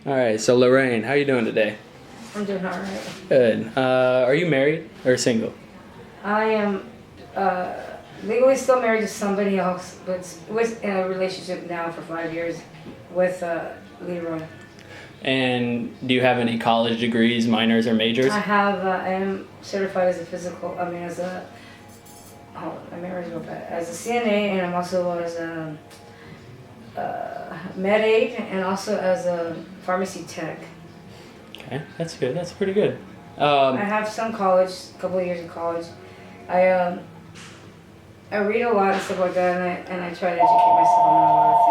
All right, so Lorraine, how you doing today? I'm doing all right. Good. Are you married or single? I am legally still married to somebody else, but with in a relationship now for 5 years with Leroy. And do you have any college degrees, minors, or majors? I am certified as a physical. I mean, as a I married real bad. As a CNA, and I'm also as a med aid, and also as a pharmacy tech. Okay, that's good. That's pretty good. I have some college, a couple of years of college. I read a lot and stuff like that, and I try to educate myself on a lot of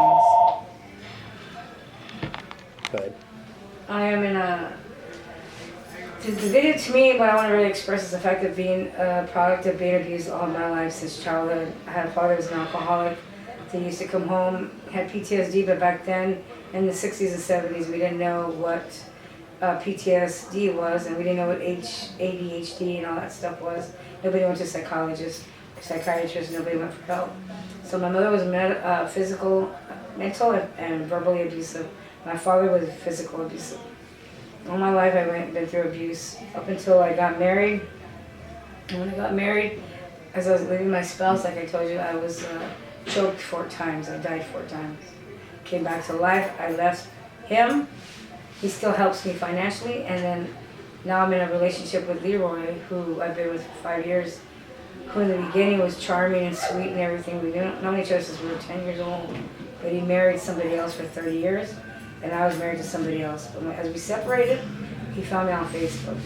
things. Good. I am in a. The video to me, what I want to really express is the fact of being a product of being abused all my life since childhood. I had a father who was an alcoholic. He used to come home, had PTSD, but back then in the 60s and 70s, we didn't know what PTSD was, and we didn't know what ADHD and all that stuff was. Nobody went to psychologists, psychiatrists, nobody went for help. So my mother was physical, mental, and verbally abusive. My father was physical abusive. All my life I've been through abuse up until I got married. And when I got married, as I was leaving my spouse, like I told you, I was choked 4 times. I died 4 times. Came back to life. I left him. He still helps me financially. And then now I'm in a relationship with Leroy, who I've been with for 5 years, who in the beginning was charming and sweet and everything. We didn't know each other since we were 10 years old. But he married somebody else for 30 years. And I was married to somebody else. But as we separated, he found me on Facebook.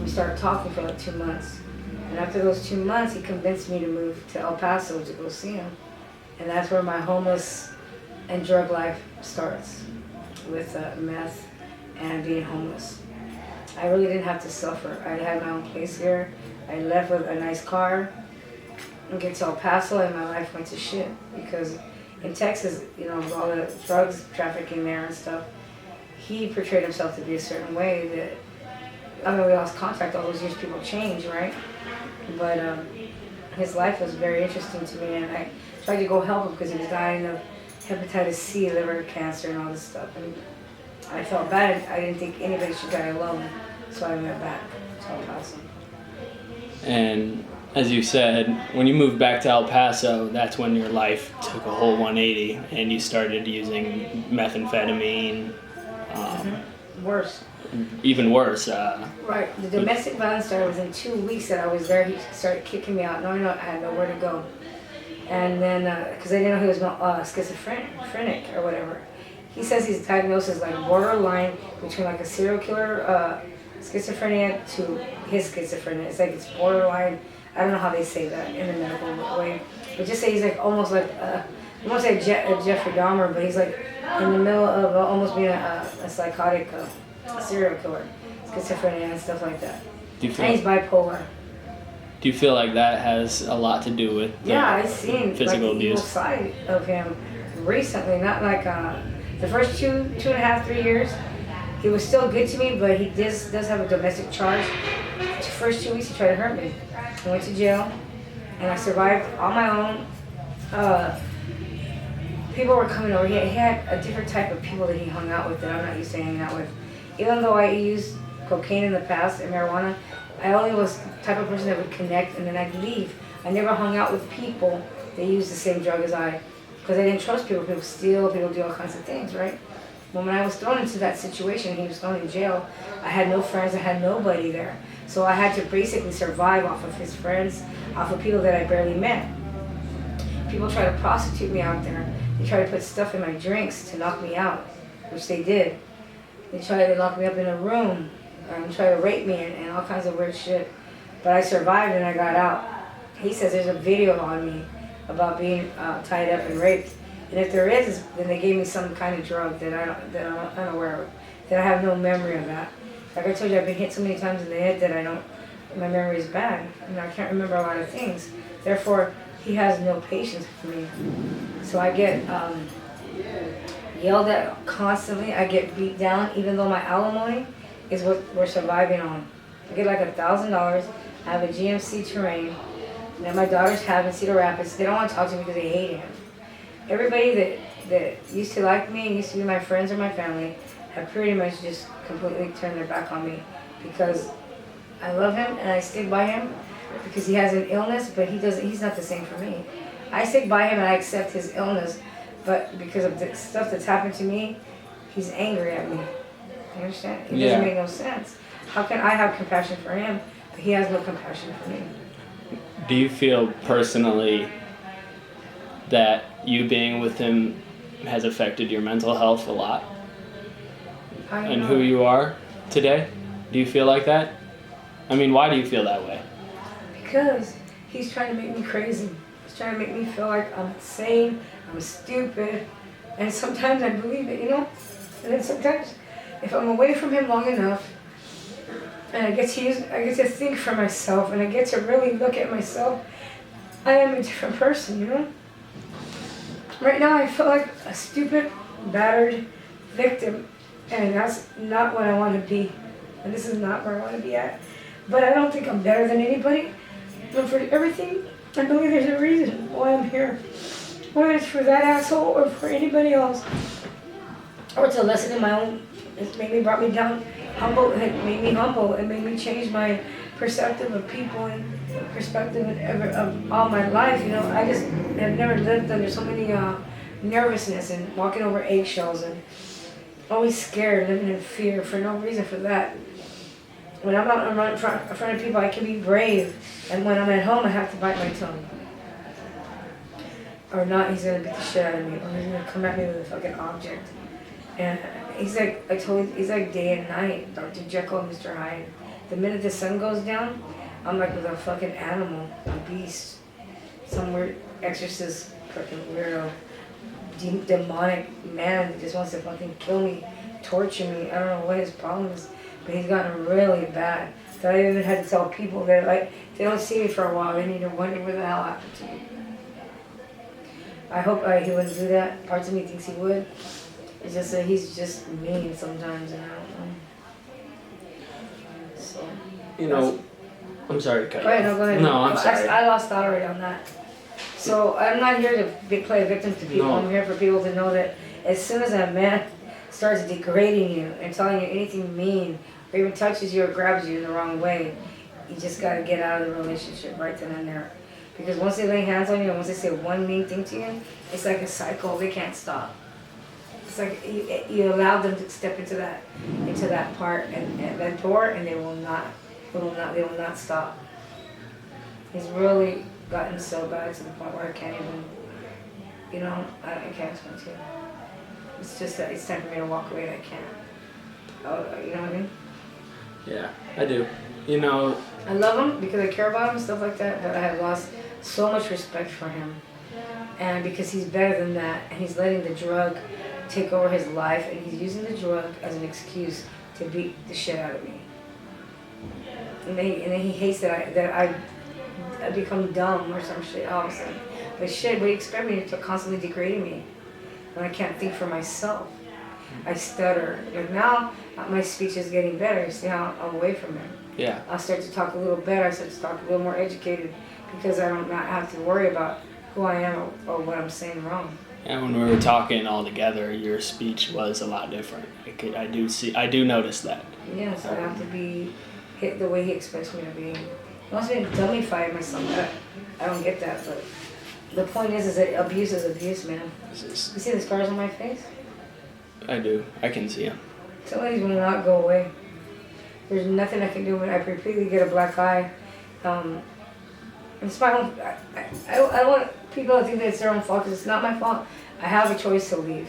We started talking for like 2 months. And after those 2 months, he convinced me to move to El Paso to go see him. And that's where my homeless and drug life starts, with meth and being homeless. I really didn't have to suffer. I had my own place here. I left with a nice car and get to El Paso, and my life went to shit because in Texas, you know, with all the drugs trafficking there and stuff, he portrayed himself to be a certain way that, I mean, we lost contact all those years, people change, right? But his life was very interesting to me, and I tried to go help him because he was dying of hepatitis C, liver cancer, and all this stuff. And I felt bad. I didn't think anybody should die alone, so I went back to El Paso. And as you said, when you moved back to El Paso, that's when your life took a whole 180 and you started using methamphetamine. Worse. Even worse. Right. The domestic violence started within 2 weeks that I was there. He started kicking me out. No, I had nowhere to go. And then, because I didn't know he was schizophrenic or whatever. He says he's diagnosed as like borderline between like a serial killer schizophrenia to his schizophrenia. It's like it's borderline. I don't know how they say that in the medical way. But just say he's like almost like, I won't say Jeffrey Dahmer, but he's like in the middle of almost being a psychotic serial killer, schizophrenia and stuff like that. And he's bipolar. Do you feel like that has a lot to do with I've seen physical like the evil abuse? side of him recently. Not like the first 2.5, 3 years, he was still good to me, but he does have a domestic charge. The first 2 weeks he tried to hurt me. I went to jail, and I survived on my own. People were coming over. He had a different type of people that he hung out with that I'm not used to hanging out with. Even though I used cocaine in the past and marijuana, I only was the type of person that would connect and then I'd leave. I never hung out with people that used the same drug as I, because I didn't trust people. People steal, people do all kinds of things, right? When I was thrown into that situation, he was thrown in jail, I had no friends, I had nobody there. So I had to basically survive off of his friends, off of people that I barely met. People try to prostitute me out there. They try to put stuff in my drinks to knock me out, which they did. They tried to lock me up in a room and try to rape me and all kinds of weird shit. But I survived and I got out. He says there's a video on me about being tied up and raped. And if there is, then they gave me some kind of drug that I'm unaware of, that I have no memory of that. Like I told you, I've been hit so many times in the head that my memory is bad. And I can't remember a lot of things. Therefore, he has no patience for me. So I get yelled at constantly. I get beat down, even though my alimony is what we're surviving on. I get like $1,000. I have a GMC Terrain that my daughters have in Cedar Rapids. They don't want to talk to me because they hate him. Everybody that used to like me and used to be my friends or my family have pretty much just completely turned their back on me because I love him and I stick by him because he has an illness, but he's not the same for me. I stick by him and I accept his illness, but because of the stuff that's happened to me, he's angry at me. You understand? It doesn't make no sense. How can I have compassion for him, but he has no compassion for me? Do you feel personally that you being with him has affected your mental health a lot? And who you are today? Do you feel like that? I mean, why do you feel that way? Because he's trying to make me crazy. He's trying to make me feel like I'm insane, I'm stupid, and sometimes I believe it, you know? And then sometimes, if I'm away from him long enough, and I get to think for myself, and I get to really look at myself, I am a different person, you know? Right now I feel like a stupid, battered victim, and that's not what I want to be. And this is not where I want to be at. But I don't think I'm better than anybody. But for everything, I believe there's a reason why I'm here. Whether it's for that asshole or for anybody else. Or it's a lesson in my own. It brought me down, humble. It made me humble. It made me change my perspective of people and perspective of all my life. You know, I just have never lived under so many nervousness and walking over eggshells and always scared, living in fear for no reason for that. When I'm out in front of people, I can be brave, and when I'm at home, I have to bite my tongue. Or not, he's gonna beat the shit out of me, or he's gonna come at me with a fucking object. And he's like, he's like day and night, Dr. Jekyll and Mr. Hyde. The minute the sun goes down, I'm like with a fucking animal, a beast, some weird exorcist, fucking weirdo, demonic man that just wants to fucking kill me, torture me. I don't know what his problem is, but he's gotten really bad. So I even had to tell people that like if they don't see me for a while, they need to wonder where the hell happened to me. I hope he wouldn't do that. Parts of me thinks he would. It's just that he's just mean sometimes, and I don't know. So. You know, I'm sorry to cut you Go off. ahead. No, I'm sorry. I lost thought already on that. So I'm not here to play a victim to people. No. I'm here for people to know that as soon as a man starts degrading you and telling you anything mean, or even touches you or grabs you in the wrong way, you just got to get out of the relationship right then and there. Because once they lay hands on you and once they say one mean thing to you, it's like a cycle. They can't stop. It's like you allow them to step into that part and that door, and they will not stop. He's really gotten so bad to the point where I can't even, you know, I can't explain to you. It's just that it's time for me to walk away and I can't. Oh, you know what I mean? Yeah, I do. You know, I love him because I care about him and stuff like that, but I have lost so much respect for him. And because he's better than that, and he's letting the drug take over his life, and he's using the drug as an excuse to beat the shit out of me. And then he hates that I become dumb or some shit all of a sudden. But shit, what do you expect me to constantly degrading me when I can't think for myself? I stutter. Like now, my speech is getting better. See how I'm away from him. Yeah. I'll start to talk a little better. I start to talk a little more educated because I don't not have to worry about who I am or what I'm saying wrong. And when we were talking all together, your speech was a lot different. I do notice that. Yes, I have to be hit the way he expects me to be. He wants me to dummify myself. I don't get that, but the point is that abuse is abuse, man. You see the scars on my face? I do. I can see them. Some of these will not go away. There's nothing I can do when I repeatedly get a black eye. It's my own. I want people to think that it's their own fault because it's not my fault. I have a choice to leave.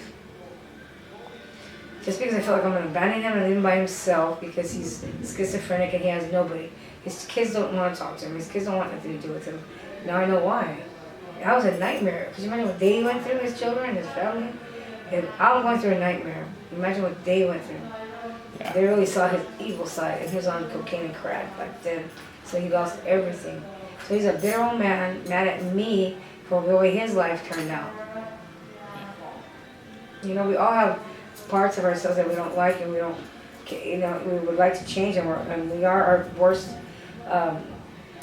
Just because I feel like I'm going to abandon him and leave him by himself because he's schizophrenic and he has nobody. His kids don't want to talk to him. His kids don't want nothing to do with him. Now I know why. That was a nightmare. Could you imagine what they went through, his children and his family? And I was going through a nightmare. Imagine what they went through. Yeah. They really saw his evil side, and he was on cocaine and crack back then. So he lost everything. So he's a bitter old man, mad at me for the way his life turned out. You know, we all have parts of ourselves that we don't like, and we don't, you know, we would like to change, and we are our worst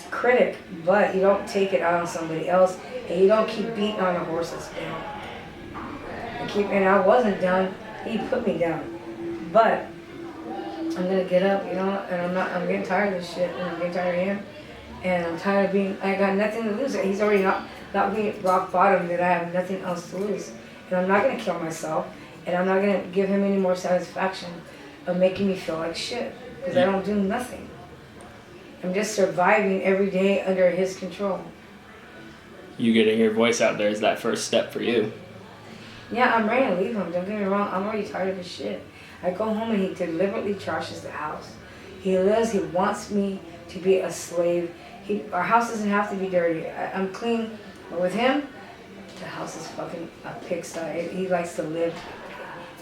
critic. But you don't take it out on somebody else, and you don't keep beating on a horse that's down. And I wasn't down. He put me down. But I'm gonna get up, you know, and I'm getting tired of this shit, and I'm getting tired of him, and I'm tired of being, I got nothing to lose. He's already not being at rock bottom that I have nothing else to lose. And I'm not gonna kill myself, and I'm not gonna give him any more satisfaction of making me feel like shit, because I don't do nothing. I'm just surviving every day under his control. You getting your voice out there is that first step for you. Yeah, I'm ready to leave him, don't get me wrong, I'm already tired of his shit. I go home and he deliberately trashes the house. He wants me to be a slave. Our house doesn't have to be dirty. I'm clean, but with him, the house is fucking a pigsty. He likes to live,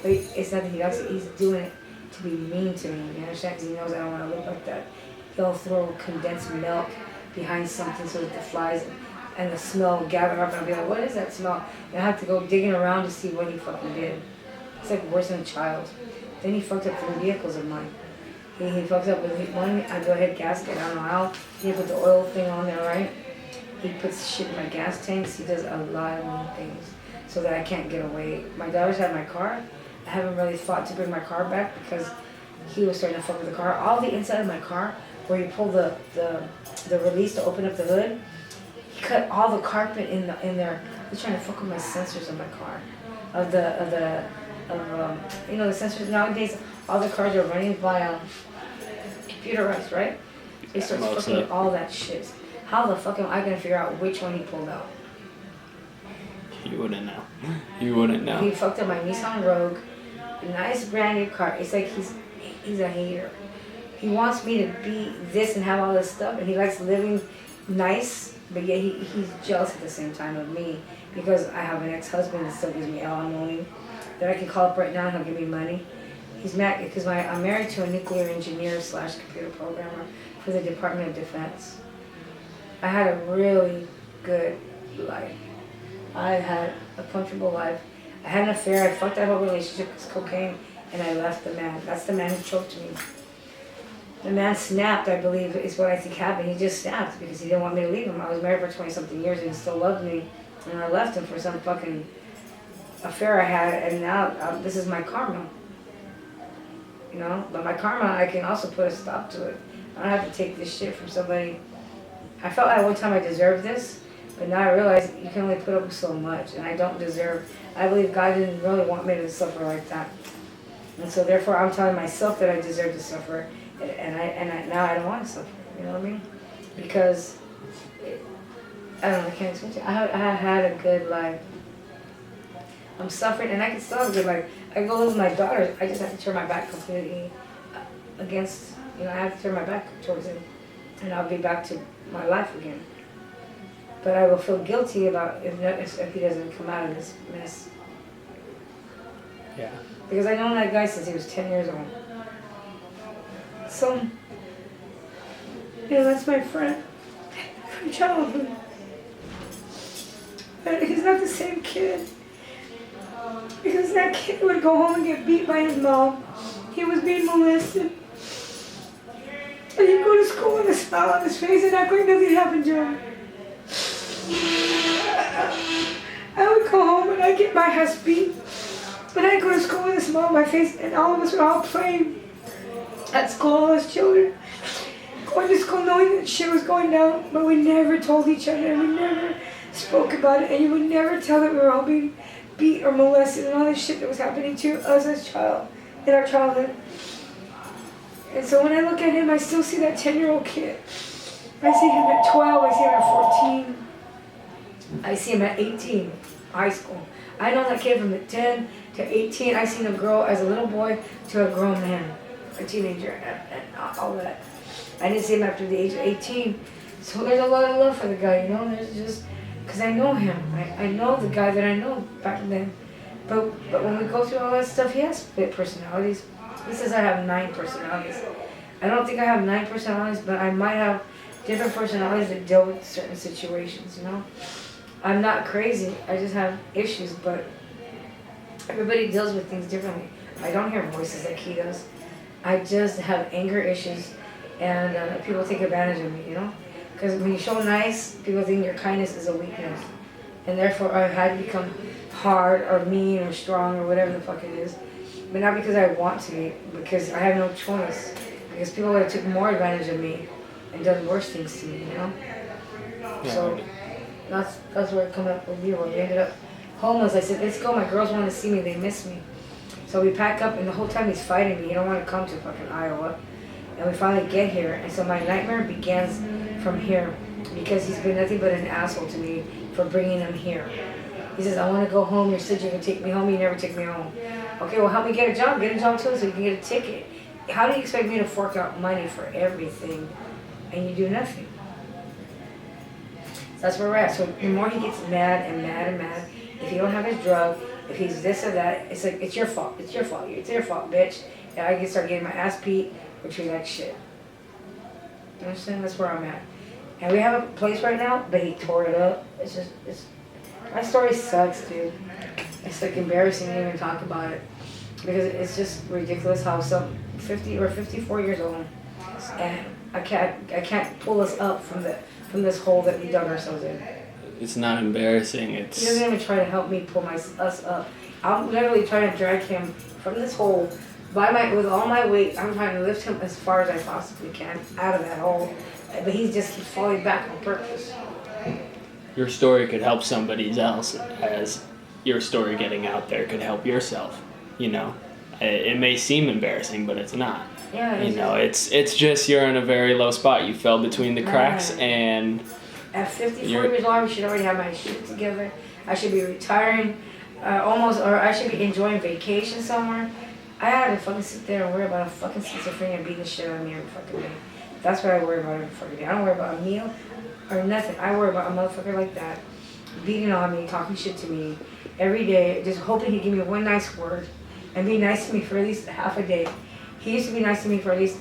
but it's not that he likes it, he's doing it to be mean to me, you understand? Because he knows I don't want to live like that. He'll throw condensed milk behind something so that the flies and the smell will gather up, and I'll be like, what is that smell? And I have to go digging around to see what he fucking did. It's like worse than a child. Then he fucked up 3 vehicles of mine. He fucked up with one, I go ahead gasket, I don't know how. He put the oil thing on there, right? He puts shit in my gas tanks. He does a lot of mean things so that I can't get away. My daughters have my car. I haven't really fought to bring my car back because he was starting to fuck with the car. All the inside of my car, where you pull the release to open up the hood, he cut all the carpet in there. He's trying to fuck with my sensors of my car, you know, the sensors nowadays. All the cars are running by computerized, right? He starts fucking with all that shit. How the fuck am I gonna figure out which one he pulled out? You wouldn't know. You wouldn't know. He fucked up my Nissan Rogue, a nice brand new car. It's like he's a hater. He wants me to be this and have all this stuff, and he likes living nice, but yet he's jealous at the same time of me because I have an ex-husband that still gives me alimony that I can call up right now and he'll give me money. He's mad because I'm married to a nuclear engineer / computer programmer for the Department of Defense. I had a really good life. I had a comfortable life. I had an affair. I fucked that whole relationship with cocaine, and I left the man. That's the man who choked me. The man snapped, I believe, is what I think happened. He just snapped because he didn't want me to leave him. I was married for 20-something years, and he still loved me. And I left him for some fucking affair I had, and now this is my karma. You know? But my karma, I can also put a stop to it. I don't have to take this shit from somebody. I felt at one time I deserved this, but now I realize you can only put up with so much, and I don't deserve. I believe God didn't really want me to suffer like that, and so therefore I'm telling myself that I deserve to suffer, and now I don't want to suffer. You know what I mean? Because I don't know. I can't explain to you. I had a good life. I'm suffering, and I can still have a good life. I go live with my daughters. I just have to turn my back completely against. You know, I have to turn my back towards him, and I'll be back to my life again. But I will feel guilty about if he doesn't come out of this mess. Yeah. Because I know that guy since he was 10 years old. So, you know, that's my friend from childhood. But he's not the same kid. Because that kid would go home and get beat by his mom. He was being molested. And he'd go to school with a smile on his face and act like nothing happened to him. I would go home and I'd get my ass beat. But I'd go to school with a smile on my face, and all of us were all playing at school, all us children. Going to school knowing that shit was going down, but we never told each other, and we never spoke about it, and you would never tell that we were all being beat or molested and all this shit that was happening to us as in our childhood. And so when I look at him, I still see that 10-year-old kid. I see him at 12, I see him at 14. I see him at 18, high school. I know that kid from 10 to 18. I seen him grow as a little boy to a grown man, a teenager, and all that. I didn't see him after the age of 18. So there's a lot of love for the guy, you know? There's just, because I know him. I know the guy that I know back then. But when we go through all that stuff, he has split personalities. He says I have 9 personalities. I don't think I have 9 personalities, but I might have different personalities that deal with certain situations, you know? I'm not crazy, I just have issues, but everybody deals with things differently. I don't hear voices like he does. I just have anger issues, and people take advantage of me, you know? Because when you show nice, people think your kindness is a weakness. And therefore I've had to become hard or mean or strong or whatever the fuck it is. But not because I want to be, because I have no choice. Because people would have took more advantage of me and done worse things to me, you know? Yeah. So that's where it come up with you. We ended up homeless. I said, let's go. My girls want to see me. They miss me. So we pack up, and the whole time he's fighting me. He don't want to come to fucking Iowa. And we finally get here. And so my nightmare begins from here. Because he's been nothing but an asshole to me for bringing him here. He says, I want to go home. You said you're going to take me home. You never take me home. Okay, well, help me get a job. Get a job too so you can get a ticket. How do you expect me to fork out money for everything and you do nothing? So that's where we're at. So the more he gets mad and mad and mad, if you don't have his drug, if he's this or that, it's like, it's your fault. It's your fault. It's your fault, bitch. And I can start getting my ass beat or treated like shit. You understand? That's where I'm at. And we have a place right now, but he tore it up. It's just, my story sucks, dude. It's like embarrassing to even talk about it. Because it's just ridiculous how some 50 or 54 years old, and I can't pull us up from this hole that we dug ourselves in. It's not embarrassing. He doesn't even try to help me pull us up. I'm literally trying to drag him from this hole with all my weight. I'm trying to lift him as far as I possibly can out of that hole, but he just keeps falling back on purpose. Your story could help somebody else, as your story getting out there could help yourself. You know, it may seem embarrassing, but it's not. Yeah. It's just you're in a very low spot. You fell between the cracks, and at 54 years old, I should already have my shit together. I should be retiring, or I should be enjoying vacation somewhere. I had to fucking sit there and worry about a fucking schizophrenia beating the shit out of me every fucking day. That's what I worry about every fucking day. I don't worry about a meal or nothing. I worry about a motherfucker like that beating on me, talking shit to me every day, just hoping he'd give me one nice word and be nice to me for at least half a day. He used to be nice to me for at least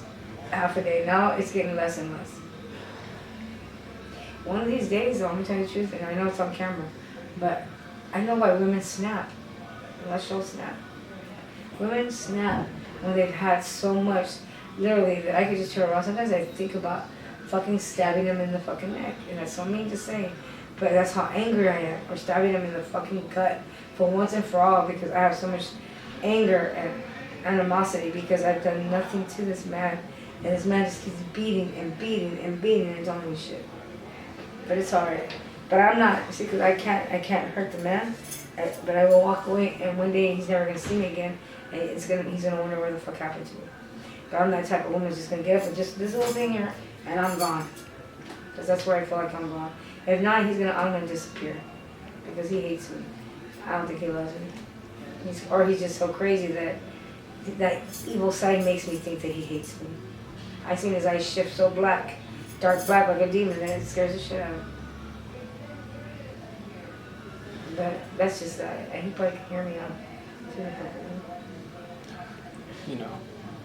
half a day. Now it's getting less and less. One of these days, though, I'm gonna tell you the truth, and I know it's on camera, but I know why women snap. Let's show snap. Women snap when they've had so much, literally, that I could just turn around. Sometimes I think about fucking stabbing them in the fucking neck, and that's so mean to say, but that's how angry I am, or stabbing them in the fucking gut for once and for all, because I have so much anger and animosity because I've done nothing to this man, and this man just keeps beating and beating and beating and telling me shit. But it's alright. But I'm not, see, because I can't hurt the man, but I will walk away, and one day he's never gonna see me again, and he's gonna wonder where the fuck happened to me. But I'm that type of woman who's just gonna get up with just this little thing here, and I'm gone. Because that's where I feel like I'm gone. If not, I'm gonna disappear, because he hates me. I don't think he loves me. He's just so crazy that evil side makes me think that he hates me. I seen his eyes shift so black, dark black like a demon, and it scares the shit out of me. But that's just that. And he probably can hear me on. You know.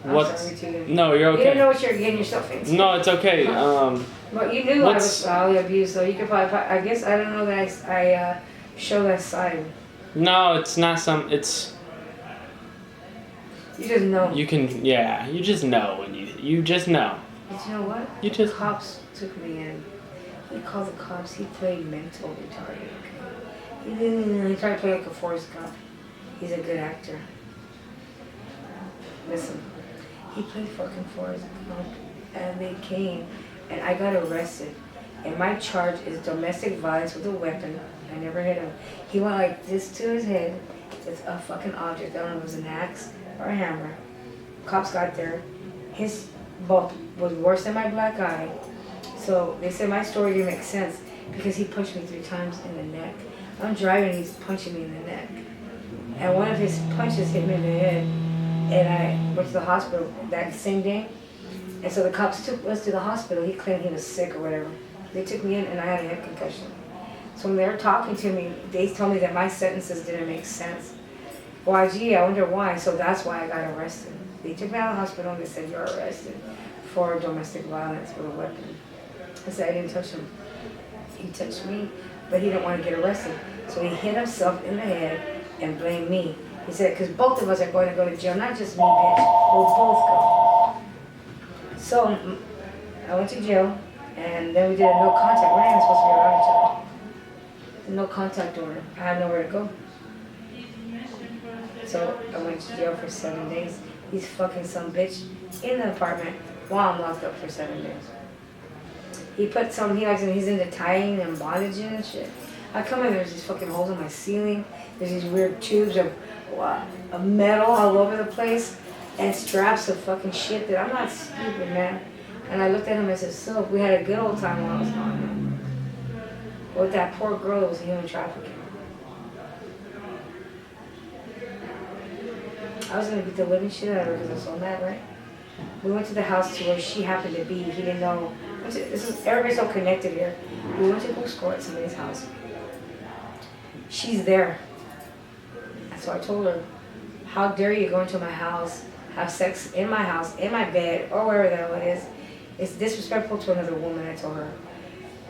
I'm sorry to you. No, you're okay. You didn't know what you're getting yourself into. No, it's okay. Well, you knew I was probably abused, so you could probably. I guess I don't know that I show that side. No, it's not it's. You just know. You can, yeah. You just know when you just know. But you know what? The cops took me in. He called the cops. He played mental retarded. He tried to play like a Forrest Gump. He's a good actor. Listen, he played fucking Forrest Gump, and they came, and I got arrested. And my charge is domestic violence with a weapon. I never hit him. He went like this to his head with a fucking object. I don't know if it was an axe or a hammer. Cops got there. His bump was worse than my black eye. So they said my story didn't make sense because he punched me 3 times in the neck. I'm driving and he's punching me in the neck. And one of his punches hit me in the head. And I went to the hospital that same day. And so the cops took us to the hospital. He claimed he was sick or whatever. They took me in and I had a head concussion. So when they were talking to me, they told me that my sentences didn't make sense. Why, gee, I wonder why. So that's why I got arrested. They took me out of the hospital and they said, you're arrested for domestic violence with a weapon. I said, I didn't touch him. He touched me, but he didn't want to get arrested. So he hit himself in the head and blamed me. He said, because both of us are going to go to jail, not just me, bitch. We'll both go. So I went to jail, and then we did a no contact. We're not even supposed to be around each other. No contact order. I had nowhere to go. So I went to jail for 7 days. He's fucking some bitch in the apartment while I'm locked up for 7 days. He put some, he's into tying and bondage and shit. I come in, there's these fucking holes in my ceiling. There's these weird tubes of metal all over the place and straps of fucking shit that I'm not stupid, man. And I looked at him and said, so we had a good old time while I was gone, man. With that poor girl that was human trafficking. I was gonna beat the living shit out of her because I was so mad, right? We went to the house to where she happened to be. He didn't know. Everybody's so connected here. We went to go score at somebody's house. She's there. And so I told her, how dare you go into my house, have sex in my house, in my bed, or wherever the hell it is. It's disrespectful to another woman, I told her.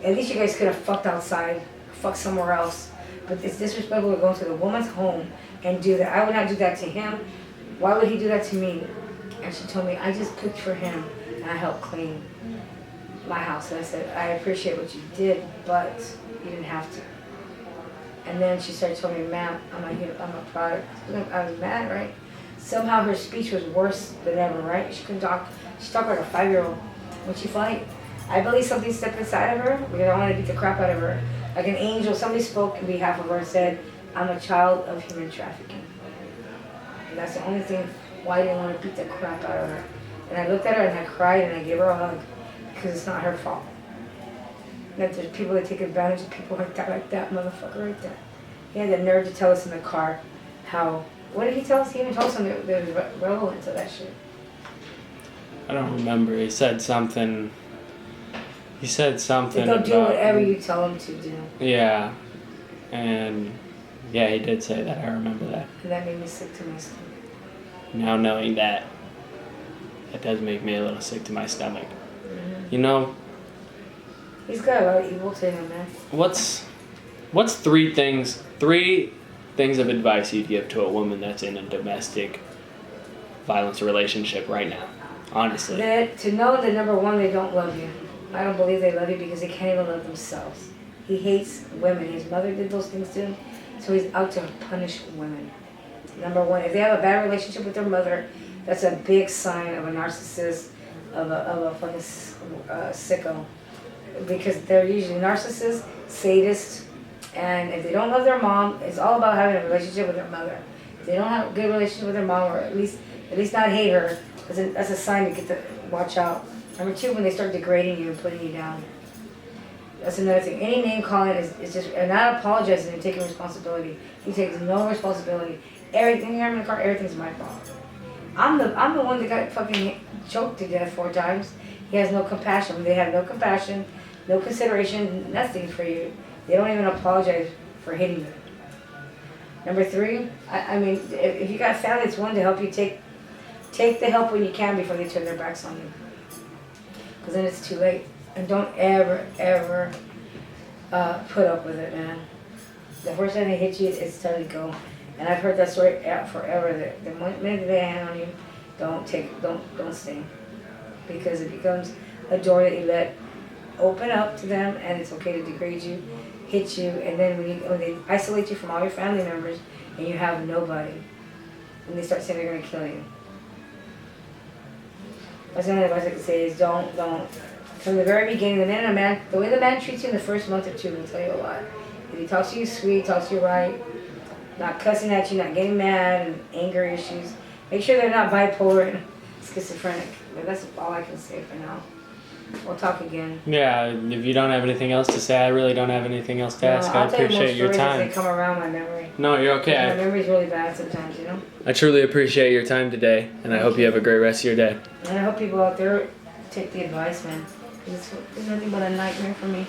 At least you guys could have fucked outside, fucked somewhere else. But it's disrespectful to go into the woman's home and do that. I would not do that to him. Why would he do that to me? And she told me, I just cooked for him and I helped clean my house. And I said, I appreciate what you did, but you didn't have to. And then she started telling me, ma'am, I'm a product. I was mad, right? Somehow her speech was worse than ever, right? She couldn't talk. She talked like a 5-year-old. When she fight, I believe something stepped inside of her because I wanted to beat the crap out of her. Like an angel, somebody spoke on behalf of her and said, I'm a child of human trafficking. And that's the only thing why I didn't want to beat the crap out of her. And I looked at her and I cried and I gave her a hug because it's not her fault. That there's people that take advantage of people like that motherfucker right there. He had the nerve to tell us in the car how, what did he tell us? He even told us something that was relevant to that shit. I don't remember. He said something. They'll do whatever you tell them to do. Yeah. And yeah, he did say that. I remember that. And that made me sick to my stomach. Now knowing that, it does make me a little sick to my stomach. Mm-hmm. You know, he's got a lot of evil to him, man. What's three things of advice you'd give to a woman that's in a domestic violence relationship right now? Honestly. To know that number one, they don't love you. I don't believe they love you because they can't even love themselves. He hates women. His mother did those things to him, so he's out to punish women. Number one, if they have a bad relationship with their mother, that's a big sign of a narcissist, of a fucking sicko. Because they're usually narcissists, sadists, and if they don't love their mom, it's all about having a relationship with their mother. If they don't have a good relationship with their mom, or at least not hate her, that's a sign to get to watch out. Number two, when they start degrading you and putting you down. That's another thing. Any name calling is just, and not apologizing and taking responsibility. He takes no responsibility. Everything you have in the car, everything's my fault. I'm the one that got fucking choked to death 4 times. He has no compassion. They have no compassion, no consideration, nothing for you. They don't even apologize for hitting you. Number 3, I mean, if you got family, it's one to help you take the help when you can before they turn their backs on you. Because then it's too late. And don't ever put up with it, man. The first time they hit you, it's time to go. And I've heard that story forever. That the minute they hand on you, don't stay, because it becomes a door that you let open up to them, and it's okay to degrade you, hit you, and then when they isolate you from all your family members, and you have nobody, and they start saying they're gonna kill you. That's the only advice I can say is don't. From the very beginning, the way the man treats you in the first month or 2 will tell you a lot. If he talks to you sweet, talks to you right, not cussing at you, not getting mad and anger issues. Make sure they're not bipolar and schizophrenic. But that's all I can say for now. We'll talk again. Yeah, if you don't have anything else to say, I really don't have anything else to ask. I appreciate your time. As they come around my memory. No, you're okay. My memory's really bad sometimes, you know? I truly appreciate your time today, and I hope you have a great rest of your day. And I hope people out there take the advice, man. Because it's nothing but a nightmare for me.